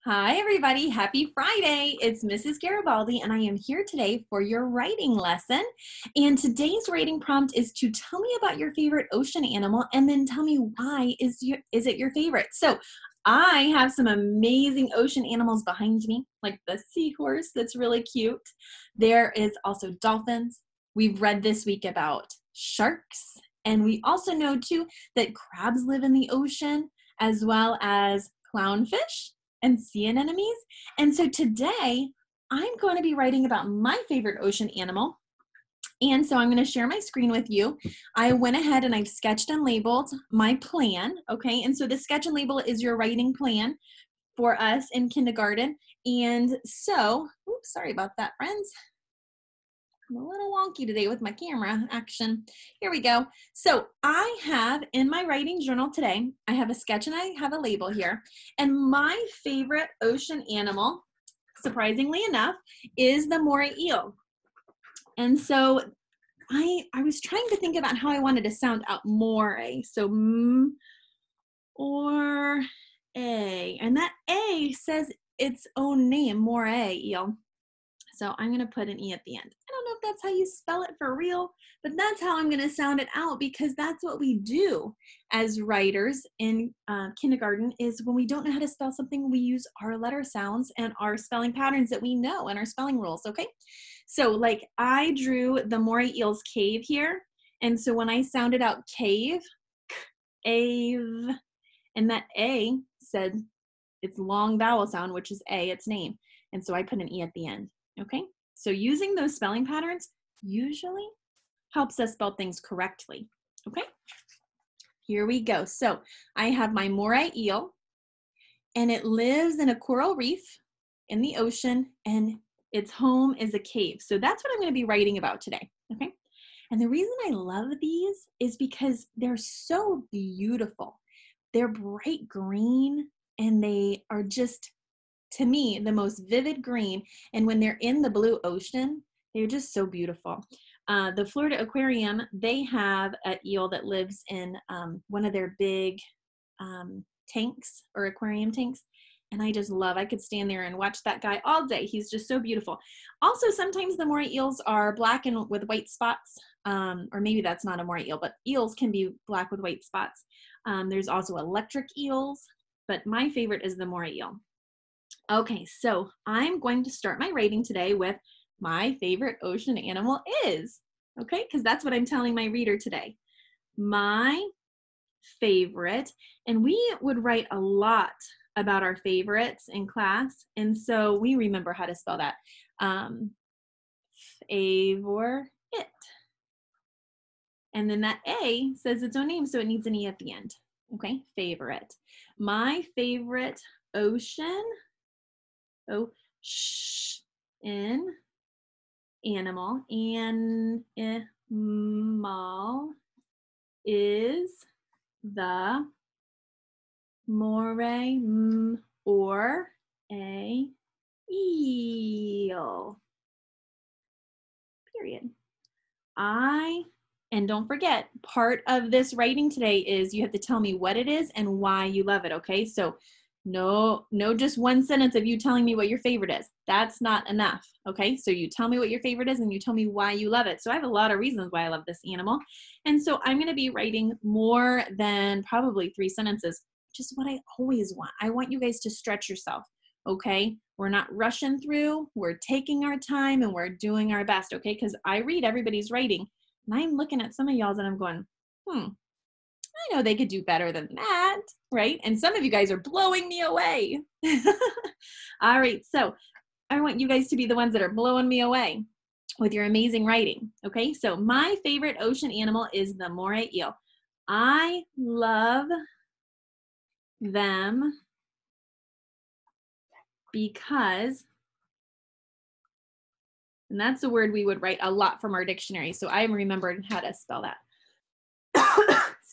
Hi, everybody. Happy Friday. It's Mrs. Garibaldi, and I am here today for your writing lesson. And today's writing prompt is to tell me about your favorite ocean animal and then tell me why is it your favorite. So I have some amazing ocean animals behind me, like the seahorse that's really cute. There is also dolphins. We've read this week about sharks, and we also know too that crabs live in the ocean, as well as clownfish and sea anemones. And so today I'm going to be writing about my favorite ocean animal. And so I'm going to share my screen with you. I went ahead and I've sketched and labeled my plan. Okay. And so the sketch and label is your writing plan for us in kindergarten. And so, oops, sorry about that, friends. I'm a little wonky today with my camera action. Here we go. So I have in my writing journal today, I have a sketch and I have a label here. And my favorite ocean animal, surprisingly enough, is the moray eel. And so I was trying to think about how I wanted to sound out moray. So M or A. And that A says its own name, moray eel. So I'm going to put an E at the end. I don't know if that's how you spell it for real, but that's how I'm going to sound it out because that's what we do as writers in kindergarten is when we don't know how to spell something, we use our letter sounds and our spelling patterns that we know and our spelling rules, okay? So like I drew the moray eel's cave here. And so when I sounded out cave, ave, and that A said its long vowel sound, which is A, its name. And so I put an E at the end. Okay, so using those spelling patterns usually helps us spell things correctly. Okay, here we go. So I have my moray eel, and it lives in a coral reef in the ocean, and its home is a cave. So that's what I'm going to be writing about today. Okay, and the reason I love these is because they're so beautiful. They're bright green, and they are just, to me, the most vivid green. And when they're in the blue ocean, they're just so beautiful. The Florida Aquarium, they have an eel that lives in one of their big tanks or aquarium tanks. And I just love, I could stand there and watch that guy all day. He's just so beautiful. Also, sometimes the moray eels are black and with white spots. Or maybe that's not a moray eel, but eels can be black with white spots. There's also electric eels, but my favorite is the moray eel. Okay, so I'm going to start my writing today with my favorite ocean animal is, okay, because that's what I'm telling my reader today. My favorite, and we would write a lot about our favorites in class, and so we remember how to spell that. Favorite. And then that A says its own name, so it needs an E at the end. Okay, favorite. My favorite ocean in animal is the moray or a eel. Period. And don't forget, part of this writing today is you have to tell me what it is and why you love it, okay? So no just one sentence of you telling me what your favorite is. That's not enough, okay? So you tell me what your favorite is and you tell me why you love it. So I have a lot of reasons why I love this animal. And so I'm gonna be writing more than probably 3 sentences, which is what I always want. I want you guys to stretch yourself, okay? We're not rushing through, we're taking our time and we're doing our best, okay? Because I read everybody's writing and I'm looking at some of y'all's and I'm going, I know they could do better than that, right? And some of you guys are blowing me away. All right, so I want you guys to be the ones that are blowing me away with your amazing writing, okay? So my favorite ocean animal is the moray eel. I love them because, and that's a word we would write a lot from our dictionary, so I remembered how to spell that.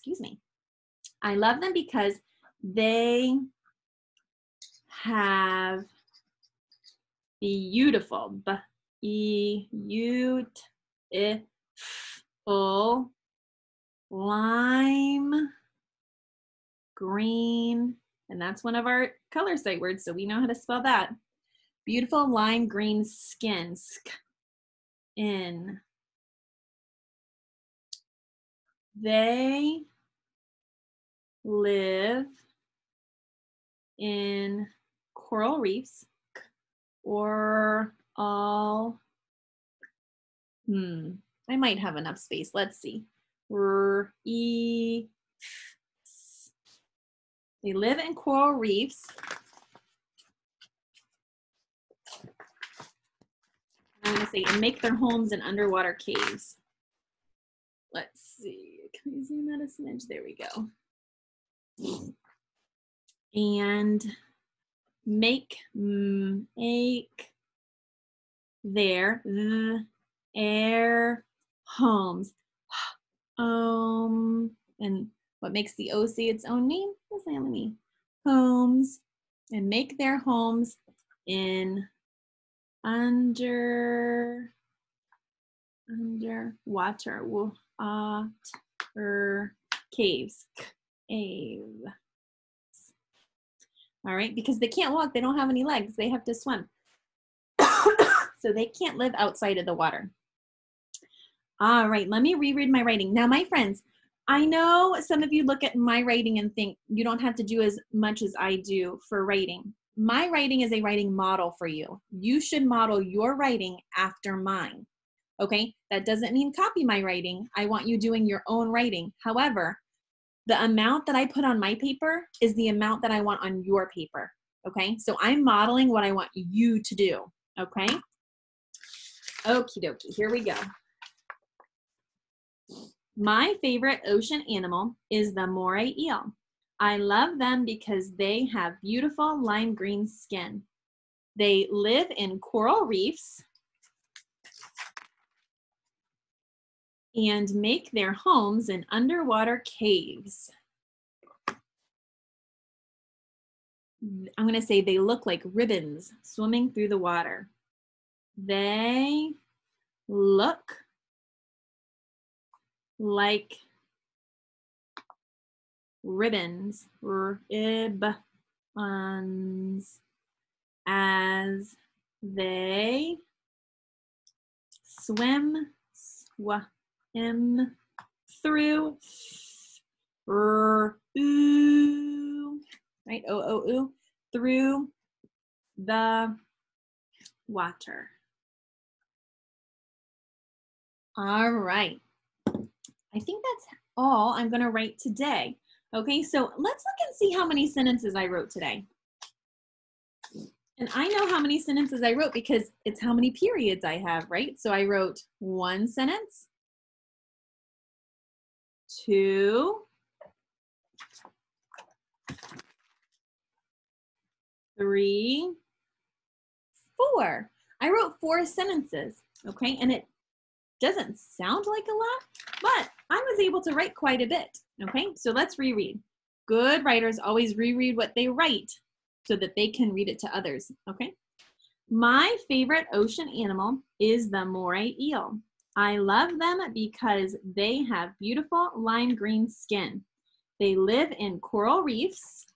Excuse me. I love them because they have beautiful, lime green, And that's one of our color sight words, so we know how to spell that. Beautiful lime green skin. In. They live in coral reefs or all, I might have enough space. Let's see. They live in coral reefs. I'm going to say, and make their homes in underwater caves. Let's see. Can we zoom out a smidge? There we go. And make their homes. And what makes the O say its own name? Homes. And make their homes in underwater caves. All right, because they can't walk, they don't have any legs, they have to swim. So they can't live outside of the water. All right, let me reread my writing. Now, my friends, I know some of you look at my writing and think you don't have to do as much as I do for writing. My writing is a writing model for you. You should model your writing after mine. Okay, that doesn't mean copy my writing. I want you doing your own writing. However, the amount that I put on my paper is the amount that I want on your paper. Okay, so I'm modeling what I want you to do. Okay, okie dokie, here we go. My favorite ocean animal is the moray eel. I love them because they have beautiful lime green skin. They live in coral reefs and make their homes in underwater caves. I'm going to say they look like ribbons swimming through the water. They look like ribbons, as they swim through, right, through the water. All right. I think that's all I'm going to write today. Okay, so let's look and see how many sentences I wrote today. And I know how many sentences I wrote because it's how many periods I have, right? So I wrote 1 sentence, 2, 3, 4. I wrote 4 sentences, okay? And it doesn't sound like a lot, but I was able to write quite a bit, okay? So let's reread. Good writers always reread what they write so that they can read it to others, okay? My favorite ocean animal is the moray eel. I love them because they have beautiful lime green skin. They live in coral reefs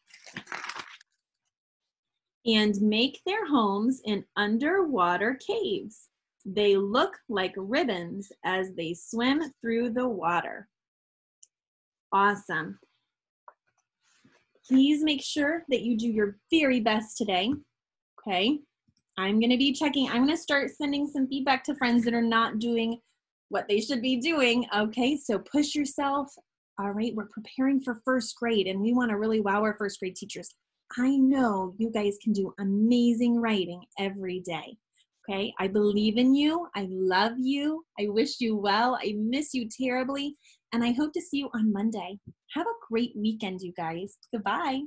and make their homes in underwater caves. They look like ribbons as they swim through the water. Awesome. Please make sure that you do your very best today, okay? I'm gonna be checking, I'm gonna start sending some feedback to friends that are not doing what they should be doing, okay? So push yourself. All right, we're preparing for first grade and we wanna really wow our first grade teachers. I know you guys can do amazing writing every day. Okay, I believe in you. I love you. I wish you well. I miss you terribly. And I hope to see you on Monday. Have a great weekend, you guys. Goodbye.